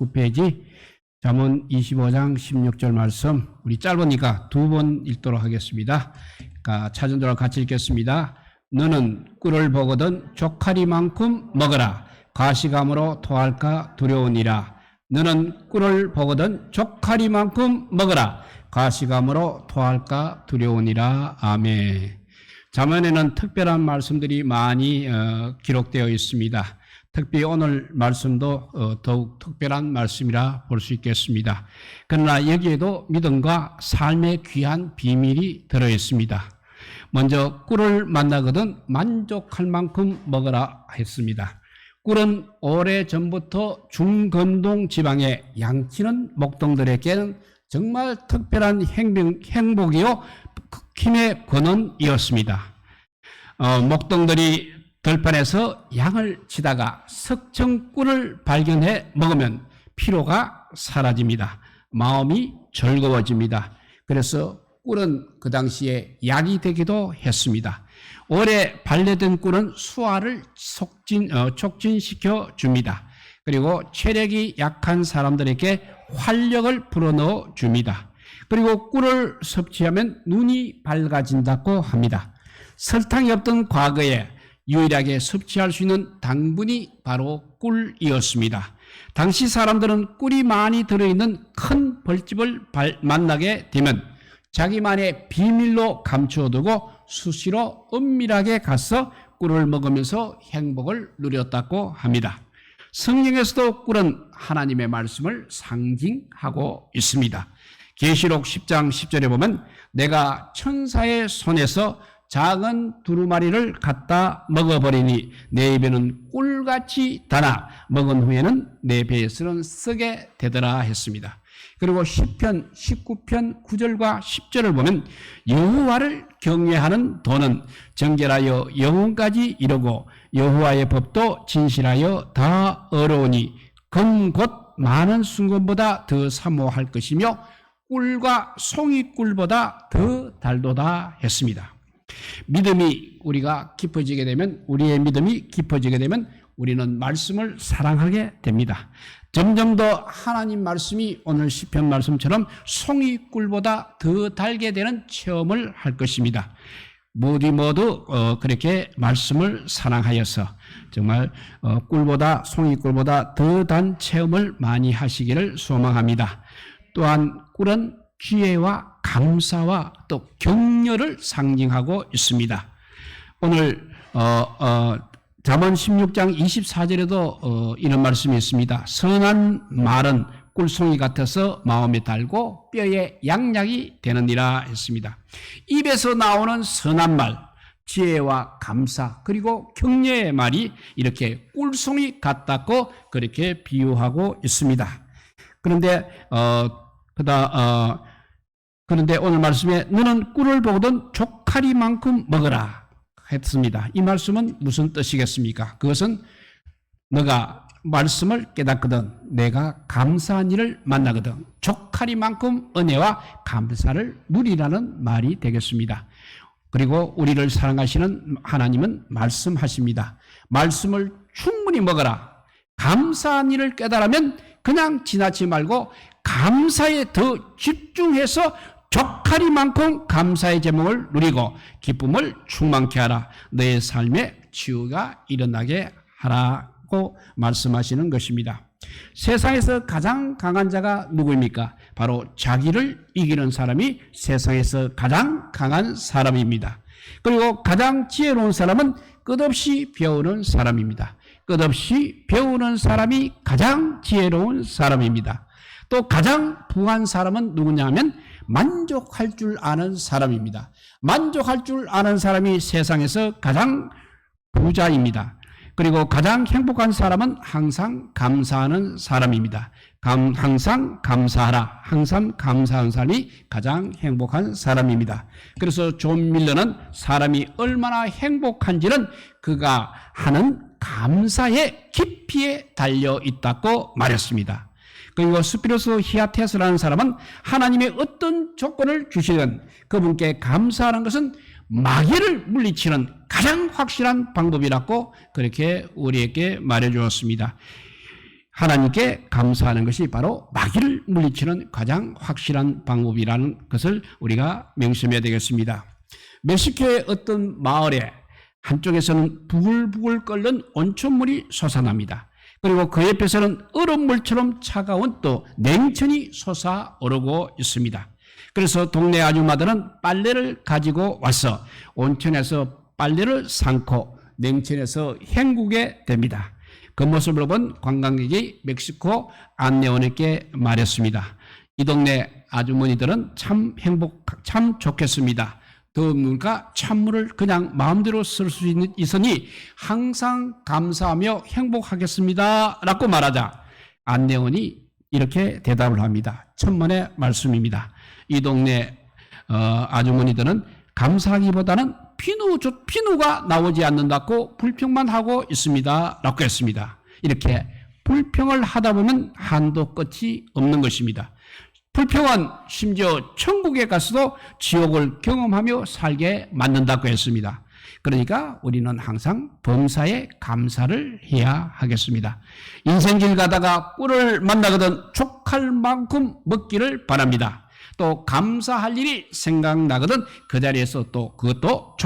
19페이지 잠언 25장 16절 말씀, 우리 짧으니까 두 번 읽도록 하겠습니다. 찾은 대로 같이 읽겠습니다. 너는 꿀을 보거든 족하리만큼 먹어라. 과식함으로 토할까 두려우니라. 너는 꿀을 보거든 족하리만큼 먹어라. 과식함으로 토할까 두려우니라. 아멘. 잠언에는 특별한 말씀들이 많이 기록되어 있습니다. 특히 오늘 말씀도 더욱 특별한 말씀이라 볼 수 있겠습니다. 그러나 여기에도 믿음과 삶의 귀한 비밀이 들어있습니다. 먼저 꿀을 만나거든 만족할 만큼 먹으라 했습니다. 꿀은 오래전부터 중건동 지방의 양치는 목동들에게는 정말 특별한 행복이요 힘의 근원이었습니다. 목동들이 들판에서 양을 치다가 석청 꿀을 발견해 먹으면 피로가 사라집니다. 마음이 즐거워집니다. 그래서 꿀은 그 당시에 약이 되기도 했습니다. 오래 발려된 꿀은 수화를 촉진시켜 줍니다. 그리고 체력이 약한 사람들에게 활력을 불어넣어 줍니다. 그리고 꿀을 섭취하면 눈이 밝아진다고 합니다. 설탕이 없던 과거에 유일하게 섭취할 수 있는 당분이 바로 꿀이었습니다. 당시 사람들은 꿀이 많이 들어있는 큰 벌집을 만나게 되면 자기만의 비밀로 감추어두고 수시로 은밀하게 가서 꿀을 먹으면서 행복을 누렸다고 합니다. 성경에서도 꿀은 하나님의 말씀을 상징하고 있습니다. 계시록 10장 10절에 보면 내가 천사의 손에서 작은 두루마리를 갖다 먹어버리니 내 입에는 꿀같이 달아 먹은 후에는 내 배에서는 쓰게 되더라 했습니다. 그리고 시편 19편 9절과 10절을 보면 여호와를 경외하는 도는 정결하여 영혼까지 이르고 여호와의 법도 진실하여 다 어려우니 금 곧 많은 순금보다 더 사모할 것이며 꿀과 송이꿀보다 더 달도다 했습니다. 믿음이 우리가 깊어지게 되면, 우리의 믿음이 깊어지게 되면 우리는 말씀을 사랑하게 됩니다. 점점 더 하나님 말씀이 오늘 시편 말씀처럼 송이꿀보다 더 달게 되는 체험을 할 것입니다. 모두 그렇게 말씀을 사랑하여서 정말 꿀보다 송이꿀보다 더 단 체험을 많이 하시기를 소망합니다. 또한 꿀은 기회와 감사와 또 격려를 상징하고 있습니다. 오늘 잠언 16장 24절에도 이런 말씀이 있습니다. 선한 말은 꿀송이 같아서 마음에 달고 뼈에 양약이 되느니라 했습니다. 입에서 나오는 선한 말, 지혜와 감사 그리고 격려의 말이 이렇게 꿀송이 같다고 그렇게 비유하고 있습니다. 그런데 오늘 말씀에 너는 꿀을 보거든 족하리만큼 먹어라 했습니다. 이 말씀은 무슨 뜻이겠습니까? 그것은 너가 말씀을 깨닫거든 내가 감사한 일을 만나거든 족하리만큼 은혜와 감사를 누리라는 말이 되겠습니다. 그리고 우리를 사랑하시는 하나님은 말씀하십니다. 말씀을 충분히 먹어라. 감사한 일을 깨달으면 그냥 지나치지 말고 감사에 더 집중해서 족하리만큼 감사의 제목을 누리고 기쁨을 충만케 하라. 너의 삶에 치유가 일어나게 하라고 말씀하시는 것입니다. 세상에서 가장 강한 자가 누구입니까? 바로 자기를 이기는 사람이 세상에서 가장 강한 사람입니다. 그리고 가장 지혜로운 사람은 끝없이 배우는 사람입니다. 끝없이 배우는 사람이 가장 지혜로운 사람입니다. 또 가장 부한 사람은 누구냐 하면 만족할 줄 아는 사람입니다. 만족할 줄 아는 사람이 세상에서 가장 부자입니다. 그리고 가장 행복한 사람은 항상 감사하는 사람입니다. 항상 감사하라. 항상 감사하는 사람이 가장 행복한 사람입니다. 그래서 존 밀러는 사람이 얼마나 행복한지는 그가 하는 감사의 깊이에 달려 있다고 말했습니다. 그리고 스피로스 히아테스라는 사람은 하나님의 어떤 조건을 주시든 그분께 감사하는 것은 마귀를 물리치는 가장 확실한 방법이라고 그렇게 우리에게 말해 주었습니다. 하나님께 감사하는 것이 바로 마귀를 물리치는 가장 확실한 방법이라는 것을 우리가 명심해야 되겠습니다. 멕시코의 어떤 마을에 한쪽에서는 부글부글 끓는 온천물이 솟아납니다. 그리고 그 옆에서는 얼음물처럼 차가운 또 냉천이 솟아오르고 있습니다. 그래서 동네 아줌마들은 빨래를 가지고 와서 온천에서 빨래를 삶고 냉천에서 헹구게 됩니다. 그 모습을 본 관광객이 멕시코 안내원에게 말했습니다. 이 동네 아주머니들은 참 좋겠습니다. 더운 물과 찬물을 그냥 마음대로 쓸 수 있으니 항상 감사하며 행복하겠습니다. 라고 말하자 안내원이 이렇게 대답을 합니다. 천만의 말씀입니다. 이 동네 아주머니들은 감사하기보다는 비누가 나오지 않는다고 불평만 하고 있습니다. 라고 했습니다. 이렇게 불평을 하다 보면 한도 끝이 없는 것입니다. 불평은 심지어 천국에 가서도 지옥을 경험하며 살게 만든다고 했습니다. 그러니까 우리는 항상 범사에 감사를 해야 하겠습니다. 인생길 가다가 꿀을 만나거든 족할 만큼 먹기를 바랍니다. 또 감사할 일이 생각나거든 그 자리에서 또 그것도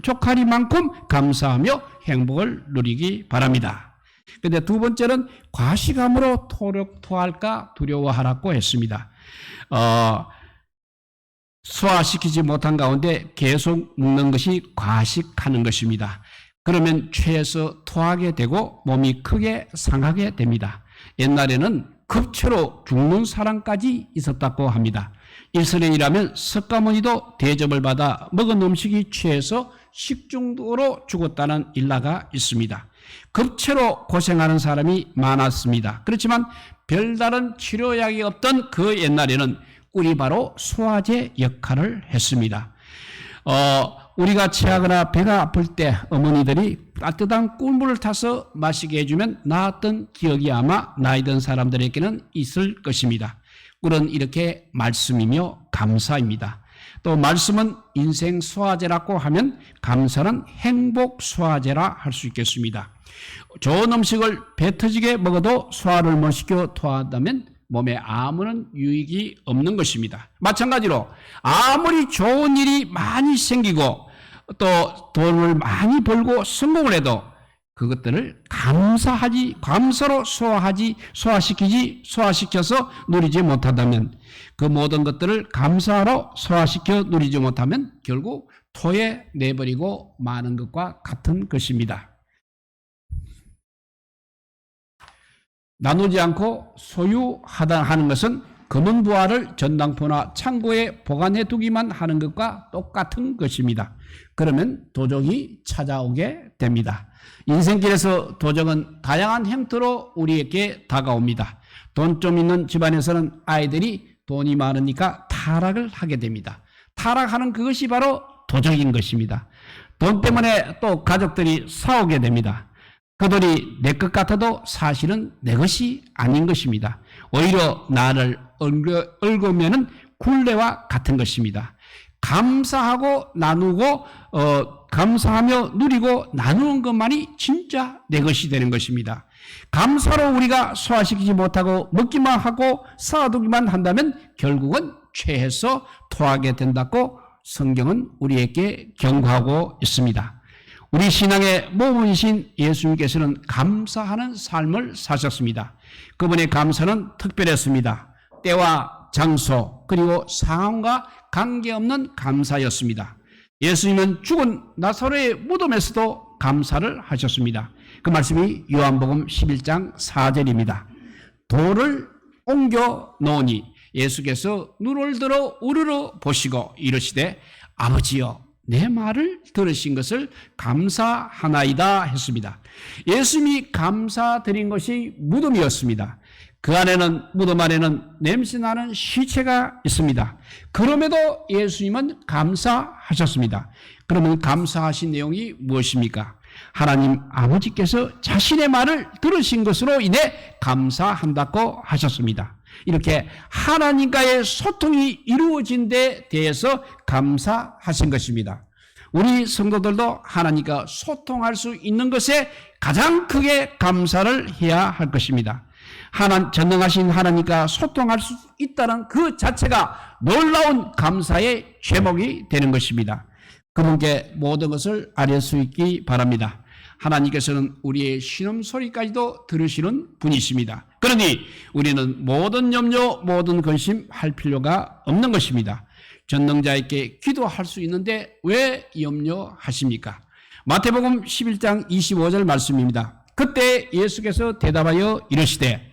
족할이만큼 감사하며 행복을 누리기 바랍니다. 근데 두 번째는 과식함으로 토할까 두려워하라고 했습니다. 소화시키지 못한 가운데 계속 먹는 것이 과식하는 것입니다. 그러면 체에서 토하게 되고 몸이 크게 상하게 됩니다. 옛날에는 급체로 죽는 사람까지 있었다고 합니다. 이스라엘이라면 석가모니도 대접을 받아 먹은 음식이 취해서 식중독으로 죽었다는 일화가 있습니다. 급체로 고생하는 사람이 많았습니다. 그렇지만 별다른 치료약이 없던 그 옛날에는 꿀이 바로 소화제 역할을 했습니다. 우리가 체하거나 배가 아플 때 어머니들이 따뜻한 꿀물을 타서 마시게 해주면 나았던 기억이 아마 나이 든 사람들에게는 있을 것입니다. 꿀은 이렇게 말씀이며 감사입니다. 또 말씀은 인생 소화제라고 하면 감사는 행복 소화제라 할 수 있겠습니다. 좋은 음식을 배 터지게 먹어도 소화를 못 시켜 토한다면 몸에 아무런 유익이 없는 것입니다. 마찬가지로 아무리 좋은 일이 많이 생기고 또 돈을 많이 벌고 성공을 해도 그것들을 감사로 소화시켜서 누리지 못한다면 그 모든 것들을 감사로 소화시켜 누리지 못하면 결국 토에 내버리고 마는 것과 같은 것입니다. 나누지 않고 소유하는 것은 검은 부화를 전당포나 창고에 보관해 두기만 하는 것과 똑같은 것입니다. 그러면 도적이 찾아오게 됩니다. 인생길에서 도적은 다양한 형태로 우리에게 다가옵니다. 돈 좀 있는 집안에서는 아이들이 돈이 많으니까 타락을 하게 됩니다. 타락하는 그것이 바로 도적인 것입니다. 돈 때문에 또 가족들이 싸우게 됩니다. 그 돈이 내 것 같아도 사실은 내 것이 아닌 것입니다. 오히려 나를 얽으면은 굴레와 같은 것입니다. 감사하고 나누고 감사하며 누리고 나누는 것만이 진짜 내 것이 되는 것입니다. 감사로 우리가 소화시키지 못하고 먹기만 하고 쌓아두기만 한다면 결국은 체해서 토하게 된다고 성경은 우리에게 경고하고 있습니다. 우리 신앙의 모범이신 예수님께서는 감사하는 삶을 사셨습니다. 그분의 감사는 특별했습니다. 때와 장소 그리고 상황과 관계없는 감사였습니다. 예수님은 죽은 나사로의 무덤에서도 감사를 하셨습니다. 그 말씀이 요한복음 11장 4절입니다. 돌을 옮겨 놓으니 예수께서 눈을 들어 우러러 보시고 이르시되 아버지여 내 말을 들으신 것을 감사하나이다 했습니다. 예수님이 감사드린 것이 무덤이었습니다. 그 안에는 무덤 안에는 냄새나는 시체가 있습니다. 그럼에도 예수님은 감사하셨습니다. 그러면 감사하신 내용이 무엇입니까? 하나님 아버지께서 자신의 말을 들으신 것으로 인해 감사한다고 하셨습니다. 이렇게 하나님과의 소통이 이루어진 데 대해서 감사하신 것입니다. 우리 성도들도 하나님과 소통할 수 있는 것에 가장 크게 감사를 해야 할 것입니다. 전능하신 하나님과 소통할 수 있다는 그 자체가 놀라운 감사의 제목이 되는 것입니다. 그분께 모든 것을 아뢰 수 있기 바랍니다. 하나님께서는 우리의 신음소리까지도 들으시는 분이십니다. 그러니 우리는 모든 염려, 모든 근심할 필요가 없는 것입니다. 전능자에게 기도할 수 있는데 왜 염려하십니까? 마태복음 11장 25절 말씀입니다. 그때 예수께서 대답하여 이르시되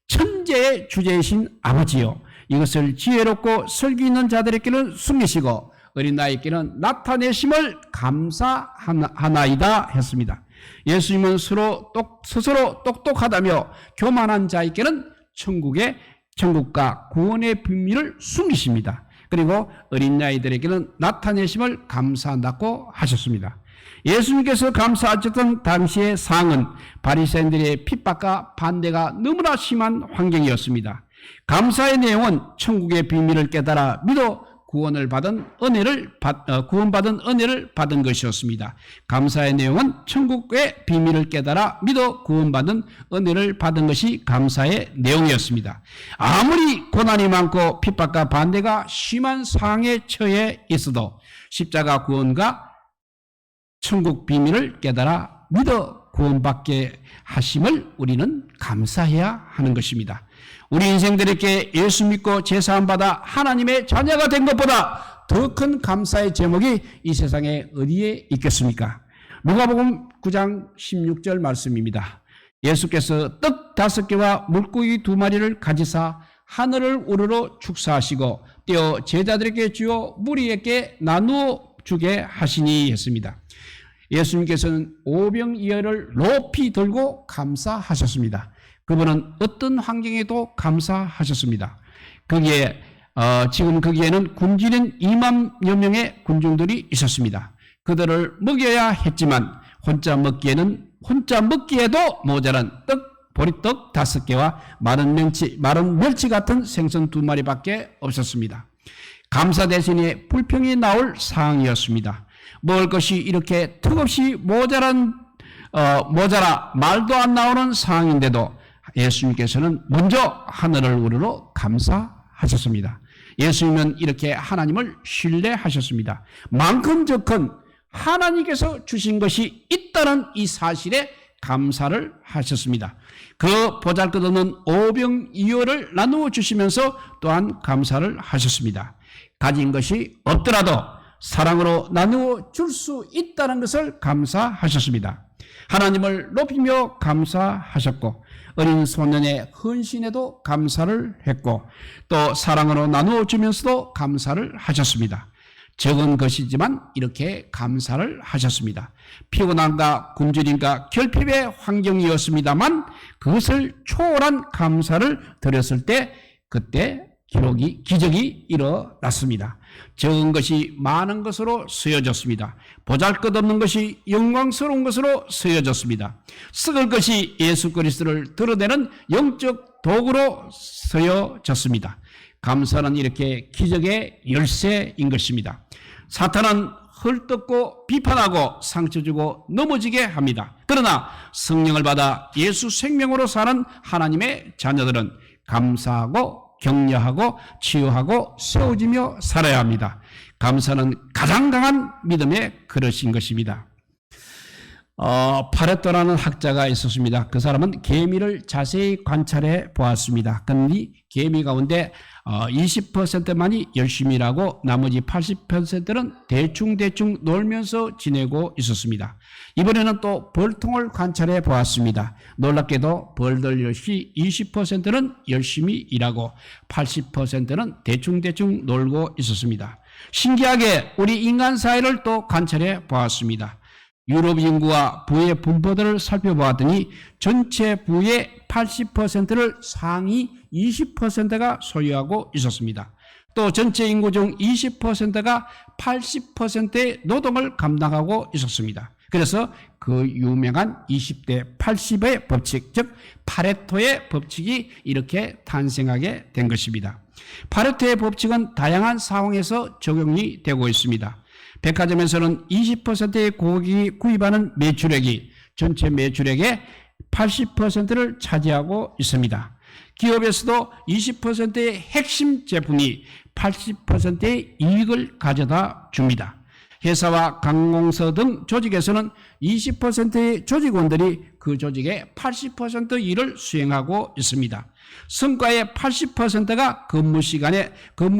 천재의 주제이신 아버지여, 이것을 지혜롭고 설기 있는 자들에게는 숨기시고 어린 나에게는 나타내심을 감사하나이다 했습니다. 예수님은 스스로 똑똑하다며 교만한 자에게는 천국과 구원의 비밀을 숨기십니다. 그리고 어린 아이들에게는 나타내심을 감사한다고 하셨습니다. 예수님께서 감사하셨던 당시의 상황은 바리새인들의 핍박과 반대가 너무나 심한 환경이었습니다. 감사의 내용은 천국의 비밀을 깨달아 믿어 구원받은 은혜를 받은 것이었습니다. 감사의 내용은 천국의 비밀을 깨달아 믿어 구원받은 은혜를 받은 것이 감사의 내용이었습니다. 아무리 고난이 많고 핍박과 반대가 심한 상황에 처해 있어도 십자가 구원과 천국 비밀을 깨달아 믿어 구원받게 하심을 우리는 감사해야 하는 것입니다. 우리 인생들에게 예수 믿고 제사함 받아 하나님의 자녀가 된 것보다 더 큰 감사의 제목이 이 세상에 어디에 있겠습니까? 누가복음 9장 16절 말씀입니다. 예수께서 떡 5개와 물고기 2마리를 가지사 하늘을 우러러 축사하시고 떼어 제자들에게 주어 무리에게 나누어 주게 하시니 했습니다. 예수님께서는 오병이어를 높이 들고 감사하셨습니다. 그분은 어떤 환경에도 감사하셨습니다. 거기에는 굶주린 2만여 명의 군중들이 있었습니다. 그들을 먹여야 했지만 혼자 먹기에도 모자란 보리떡 5개와 마른 멸치 같은 생선 2마리밖에 없었습니다. 감사 대신에 불평이 나올 상황이었습니다. 먹을 것이 이렇게 턱없이 모자라 말도 안 나오는 상황인데도 예수님께서는 먼저 하늘을 우러러 감사하셨습니다. 예수님은 이렇게 하나님을 신뢰하셨습니다. 많건 적건 하나님께서 주신 것이 있다는 이 사실에 감사를 하셨습니다. 그 보잘것없는 오병이어를 나누어 주시면서 또한 감사를 하셨습니다. 가진 것이 없더라도 사랑으로 나누어 줄 수 있다는 것을 감사하셨습니다. 하나님을 높이며 감사하셨고 어린 소년의 헌신에도 감사를 했고 또 사랑으로 나누어 주면서도 감사를 하셨습니다. 적은 것이지만 이렇게 감사를 하셨습니다. 피곤함과 굶주림과 결핍의 환경이었습니다만 그것을 초월한 감사를 드렸을 때 그때 기적이 일어났습니다. 적은 것이 많은 것으로 쓰여졌습니다. 보잘것없는 것이 영광스러운 것으로 쓰여졌습니다. 썩을 것이 예수 그리스도를 드러내는 영적 도구로 쓰여졌습니다. 감사는 이렇게 기적의 열쇠인 것입니다. 사탄은 헐뜯고 비판하고 상처주고 넘어지게 합니다. 그러나 성령을 받아 예수 생명으로 사는 하나님의 자녀들은 감사하고 격려하고 치유하고 세워지며 살아야 합니다. 감사는 가장 강한 믿음의 그릇인 것입니다. 파레토라는 학자가 있었습니다. 그 사람은 개미를 자세히 관찰해 보았습니다. 그런데 개미 가운데 20%만이 열심히 일하고 나머지 80%는 대충 놀면서 지내고 있었습니다. 이번에는 또 벌통을 관찰해 보았습니다. 놀랍게도 벌들 역시 20%는 열심히 일하고 80%는 대충 놀고 있었습니다. 신기하게 우리 인간 사회를 또 관찰해 보았습니다. 유럽 인구와 부의 분포들을 살펴보았더니 전체 부의 80%를 상위 20%가 소유하고 있었습니다. 또 전체 인구 중 20%가 80%의 노동을 감당하고 있었습니다. 그래서 그 유명한 20대 80의 법칙, 즉 파레토의 법칙이 이렇게 탄생하게 된 것입니다. 파레토의 법칙은 다양한 상황에서 적용이 되고 있습니다. 백화점에서는 20%의 고객이 구입하는 매출액이 전체 매출액의 80%를 차지하고 있습니다. 기업에서도 20%의 핵심 제품이 80%의 이익을 가져다 줍니다. 회사와 관공서 등 조직에서는 20%의 조직원들이 그 조직의 80% 일을 수행하고 있습니다. 성과의 80%가 근무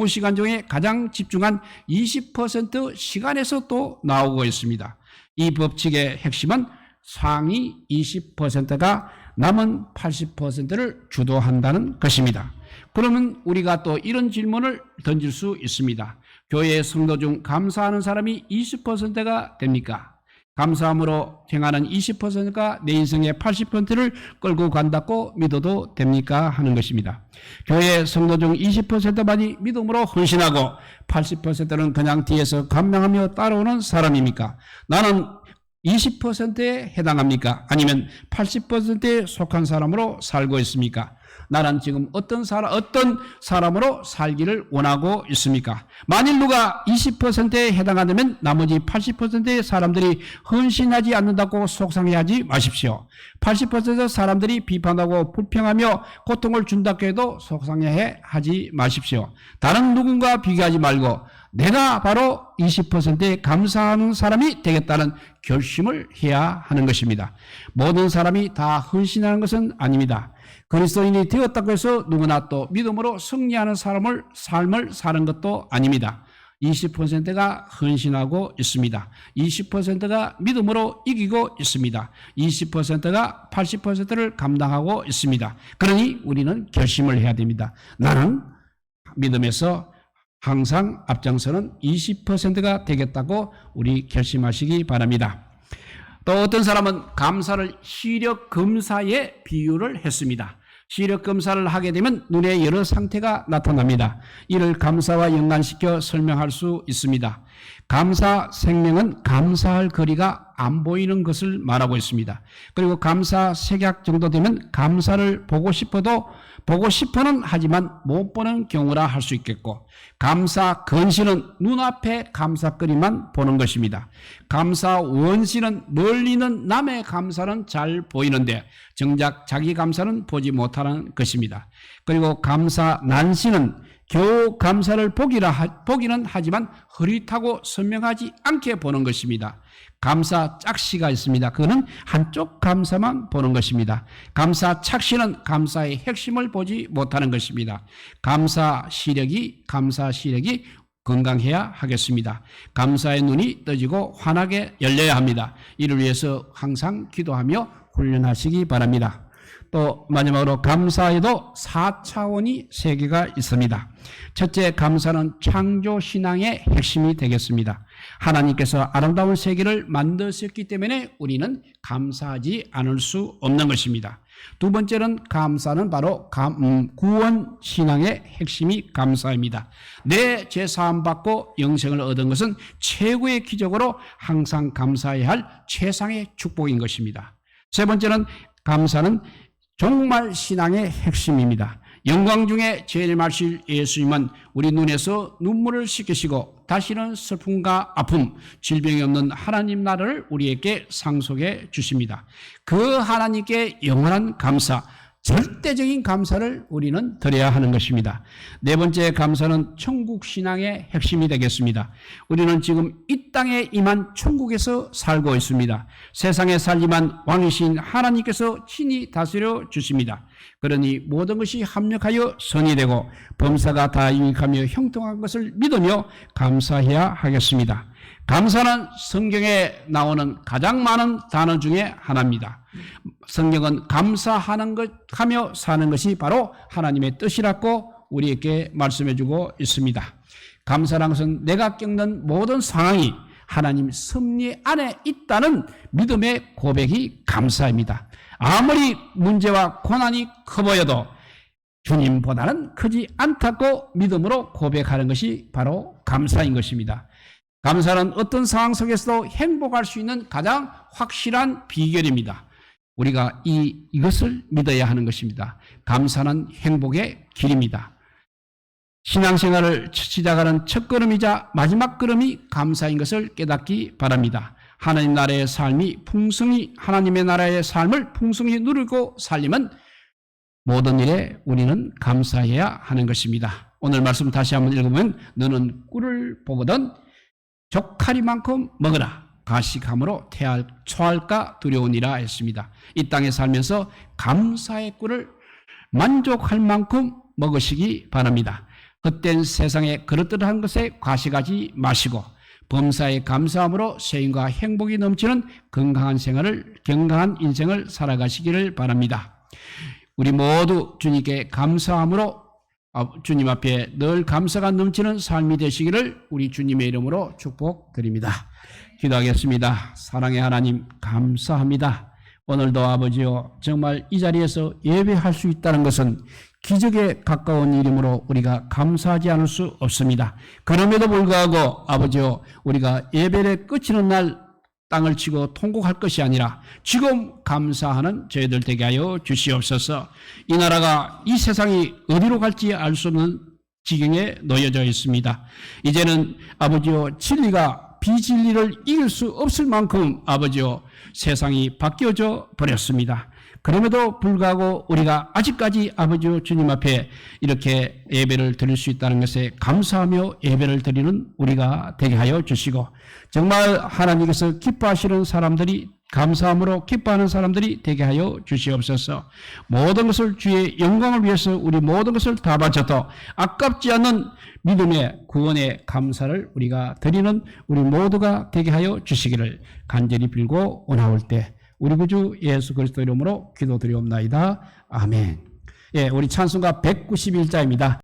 시간 중에 가장 집중한 20% 시간에서 또 나오고 있습니다. 이 법칙의 핵심은 상위 20%가 남은 80%를 주도한다는 것입니다. 그러면 우리가 또 이런 질문을 던질 수 있습니다. 교회 성도 중 감사하는 사람이 20%가 됩니까? 감사함으로 행하는 20%가 내 인생의 80%를 끌고 간다고 믿어도 됩니까? 하는 것입니다. 교회 성도 중 20%만이 믿음으로 헌신하고 80%는 그냥 뒤에서 감명하며 따라오는 사람입니까? 나는 20%에 해당합니까? 아니면 80%에 속한 사람으로 살고 있습니까? 나는 지금 어떤 사람으로 살기를 원하고 있습니까? 만일 누가 20%에 해당한다면 나머지 80%의 사람들이 헌신하지 않는다고 속상해하지 마십시오. 80% 사람들이 비판하고 불평하며 고통을 준다고 해도 속상해하지 마십시오. 다른 누군가 비교하지 말고 내가 바로 20%에 감사하는 사람이 되겠다는 결심을 해야 하는 것입니다. 모든 사람이 다 헌신하는 것은 아닙니다. 그리스도인이 되었다고 해서 누구나 또 믿음으로 승리하는 삶을 사는 것도 아닙니다. 20%가 헌신하고 있습니다. 20%가 믿음으로 이기고 있습니다. 20%가 80%를 감당하고 있습니다. 그러니 우리는 결심을 해야 됩니다. 나는 믿음에서 항상 앞장서는 20%가 되겠다고 우리 결심하시기 바랍니다. 또 어떤 사람은 감사를 시력 검사에 비유를 했습니다. 시력 검사를 하게 되면 눈의 여러 상태가 나타납니다. 이를 감사와 연관시켜 설명할 수 있습니다. 감사 생명은 감사할 거리가 안 보이는 것을 말하고 있습니다. 그리고 감사 색약 정도 되면 감사를 보고 싶어는 하지만 못 보는 경우라 할 수 있겠고, 감사 근시는 눈앞에 감사거리만 보는 것입니다. 감사 원시는 멀리는 남의 감사는 잘 보이는데 정작 자기 감사는 보지 못하는 것입니다. 그리고 감사 난시는 겨우 감사를 보기는 하지만 흐릿하고 선명하지 않게 보는 것입니다. 감사 짝시가 있습니다. 그거는 한쪽 감사만 보는 것입니다. 감사 착시는 감사의 핵심을 보지 못하는 것입니다. 감사 시력이 건강해야 하겠습니다. 감사의 눈이 떠지고 환하게 열려야 합니다. 이를 위해서 항상 기도하며 훈련하시기 바랍니다. 또 마지막으로 감사에도 4차원이 3개가 있습니다. 첫째, 감사는 창조신앙의 핵심이 되겠습니다. 하나님께서 아름다운 세계를 만드셨기 때문에 우리는 감사하지 않을 수 없는 것입니다. 두 번째는 감사는 바로 구원신앙의 핵심이 감사입니다. 내 죄사함 받고 영생을 얻은 것은 최고의 기적으로 항상 감사해야 할 최상의 축복인 것입니다. 세 번째는 감사는 종말 신앙의 핵심입니다. 영광 중에 제일 마실 예수님은 우리 눈에서 눈물을 씻기시고 다시는 슬픔과 아픔, 질병이 없는 하나님 나라를 우리에게 상속해 주십니다. 그 하나님께 영원한 감사, 절대적인 감사를 우리는 드려야 하는 것입니다. 네 번째 감사는 천국 신앙의 핵심이 되겠습니다. 우리는 지금 이 땅에 임한 천국에서 살고 있습니다. 세상에 살지만 왕이신 하나님께서 친히 다스려 주십니다. 그러니 모든 것이 합력하여 선이 되고 범사가 다 유익하며 형통한 것을 믿으며 감사해야 하겠습니다. 감사는 성경에 나오는 가장 많은 단어 중에 하나입니다. 성경은 감사하는 것 하며 사는 것이 바로 하나님의 뜻이라고 우리에게 말씀해 주고 있습니다. 감사라는 것은 내가 겪는 모든 상황이 하나님 섭리 안에 있다는 믿음의 고백이 감사입니다. 아무리 문제와 고난이 커 보여도 주님보다는 크지 않다고 믿음으로 고백하는 것이 바로 감사인 것입니다. 감사는 어떤 상황 속에서도 행복할 수 있는 가장 확실한 비결입니다. 우리가 이것을 믿어야 하는 것입니다. 감사는 행복의 길입니다. 신앙생활을 시작하는 첫걸음이자 마지막 걸음이 감사인 것을 깨닫기 바랍니다. 하나님 나라의 삶이 풍성히 하나님의 나라의 삶을 풍성히 누리고 살림은 모든 일에 우리는 감사해야 하는 것입니다. 오늘 말씀 다시 한번 읽어보면 너는 꿀을 보거든 적하리만큼 먹으라. 가식함으로 초할까 두려우니라 했습니다. 이 땅에 살면서 감사의 꿀을 만족할 만큼 먹으시기 바랍니다. 헛된 세상의 그릇들한 것에 과식하지 마시고 범사에 감사함으로 쇠임과 행복이 넘치는 건강한 인생을 살아가시기를 바랍니다. 우리 모두 주님께 감사함으로 주님 앞에 늘 감사가 넘치는 삶이 되시기를 우리 주님의 이름으로 축복드립니다. 기도하겠습니다. 사랑의 하나님 감사합니다. 오늘도 아버지요 정말 이 자리에서 예배할 수 있다는 것은 기적에 가까운 일이므로 우리가 감사하지 않을 수 없습니다. 그럼에도 불구하고 아버지요 우리가 예배를 끝이는 날 땅을 치고 통곡할 것이 아니라 지금 감사하는 저희들 되게 하여 주시옵소서. 이 나라가 이 세상이 어디로 갈지 알 수 없는 지경에 놓여져 있습니다. 이제는 아버지요 진리가 비진리를 이길 수 없을 만큼 아버지요 세상이 바뀌어져 버렸습니다. 그럼에도 불구하고 우리가 아직까지 아버지요 주님 앞에 이렇게 예배를 드릴 수 있다는 것에 감사하며 예배를 드리는 우리가 되게 하여 주시고 정말 하나님께서 기뻐하시는 사람들이 감사함으로 기뻐하는 사람들이 되게 하여 주시옵소서. 모든 것을 주의 영광을 위해서 우리 모든 것을 다 바쳐도 아깝지 않는 믿음의 구원의 감사를 우리가 드리는 우리 모두가 되게 하여 주시기를 간절히 빌고 원하올 때 우리 구주 예수 그리스도 이름으로 기도드리옵나이다. 아멘. 예, 우리 찬송가 191자입니다.